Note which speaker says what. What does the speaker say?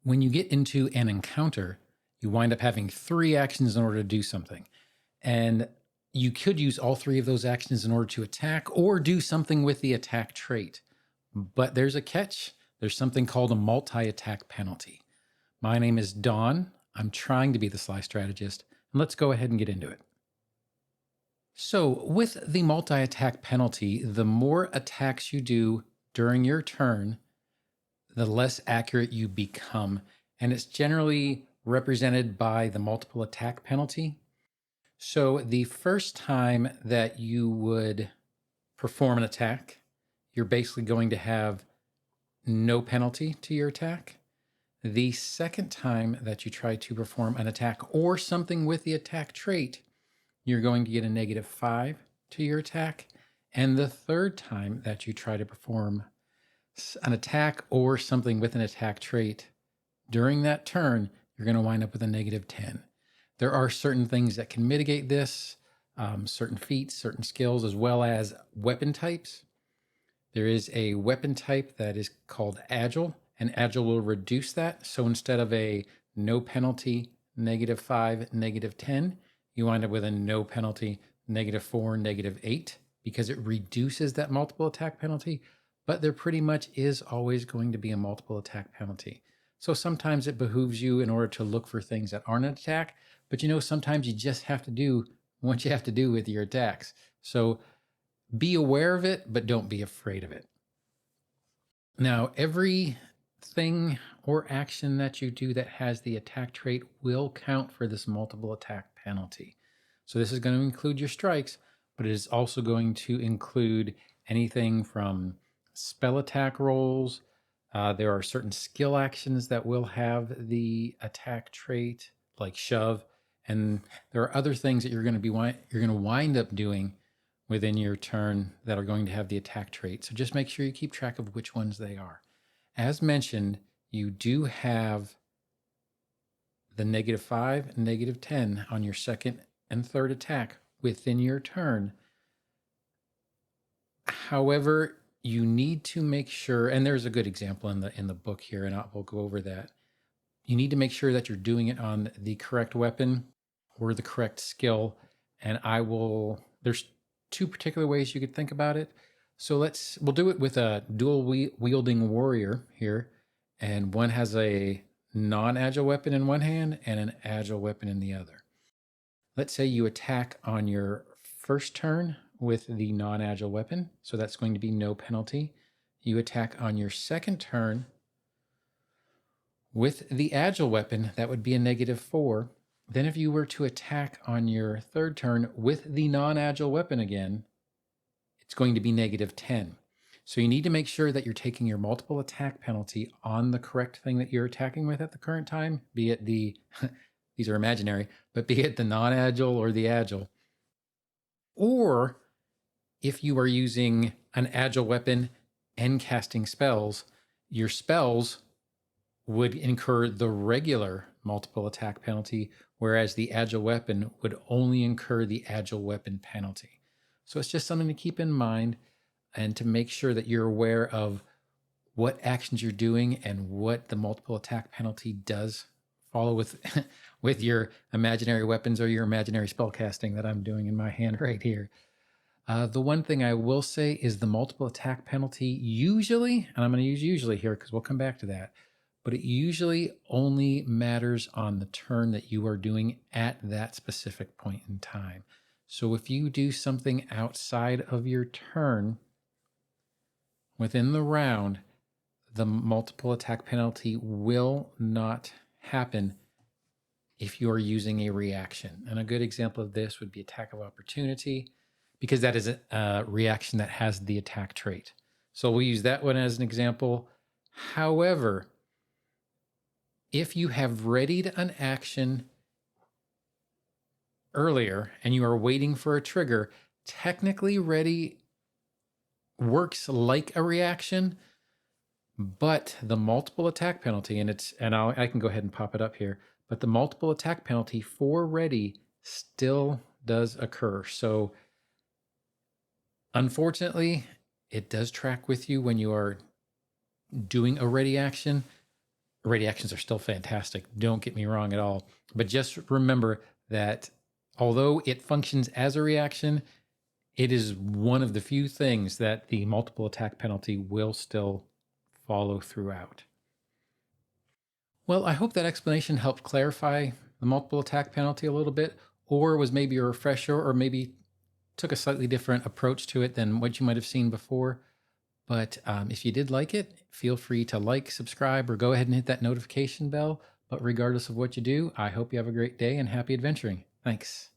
Speaker 1: When you get into an encounter, you wind up having three actions in order to do something. And you could use all three of those actions in order to attack or do something with the attack trait. But there's a catch. There's something called a multi-attack penalty. My name is Don. I'm trying to be the Sly Strategist, and let's go ahead and get into it. So, with the multi-attack penalty, the more attacks you do during your turn, the less accurate you become. And it's generally represented by the multiple attack penalty. So, the first time that you would perform an attack, you're basically going to have no penalty to your attack. The second time that you try to perform an attack or something with the attack trait, you're going to get a -5 to your attack. And the third time that you try to perform an attack or something with an attack trait during that turn, you're going to wind up with a -10. There are certain things that can mitigate this, certain feats, certain skills, as well as weapon types. There is a weapon type that is called Agile, and Agile will reduce that. So instead of a no penalty -5, -10, you wind up with a no penalty -4, -8, because it reduces that multiple attack penalty. But there pretty much is always going to be a multiple attack penalty. So sometimes it behooves you in order to look for things that aren't an attack, but sometimes you just have to do what you have to do with your attacks. So be aware of it, but don't be afraid of it. Now, every thing or action that you do that has the attack trait will count for this multiple attack penalty. So this is going to include your strikes, but it is also going to include anything from spell attack rolls. There are certain skill actions that will have the attack trait, like shove, and there are other things that you're going to wind up doing within your turn that are going to have the attack trait. So just make sure you keep track of which ones they are. As mentioned, you do have the -5 and -10 on your second and third attack within your turn. However, you need to make sure, and there's a good example in the book here, and we'll go over that. You need to make sure that you're doing it on the correct weapon or the correct skill. And there's two particular ways you could think about it. So we'll do it with a dual wielding warrior here. And one has a non-agile weapon in one hand and an agile weapon in the other. Let's say you attack on your first turn with the non-agile weapon. So that's going to be no penalty. You attack on your second turn with the agile weapon, that would be a -4. Then if you were to attack on your third turn with the non-agile weapon again, it's going to be -10. So you need to make sure that you're taking your multiple attack penalty on the correct thing that you're attacking with at the current time, be it these are imaginary, but be it the non-agile or the agile. Or if you are using an agile weapon and casting spells, your spells would incur the regular multiple attack penalty, whereas the agile weapon would only incur the agile weapon penalty. So it's just something to keep in mind and to make sure that you're aware of what actions you're doing and what the multiple attack penalty does follow with with your imaginary weapons or your imaginary spell casting that I'm doing in my hand right here. The one thing I will say is the multiple attack penalty usually, and I'm going to use usually here because we'll come back to that, but it usually only matters on the turn that you are doing at that specific point in time. So if you do something outside of your turn within the round, the multiple attack penalty will not happen if you are using a reaction. And a good example of this would be attack of opportunity, because that is a reaction that has the attack trait. So we'll use that one as an example. However, if you have readied an action earlier and you are waiting for a trigger, technically ready works like a reaction, but the multiple attack penalty, I can go ahead and pop it up here, but the multiple attack penalty for ready still does occur. So unfortunately, it does track with you when you are doing a ready action, ready actions are still fantastic. Don't get me wrong at all. But just remember that although it functions as a reaction, it is one of the few things that the multiple attack penalty will still follow throughout. Well, I hope that explanation helped clarify the multiple attack penalty a little bit, or was maybe a refresher, or maybe took a slightly different approach to it than what you might have seen before. But if you did like it, feel free to like, subscribe, or go ahead and hit that notification bell. But regardless of what you do, I hope you have a great day and happy adventuring. Thanks.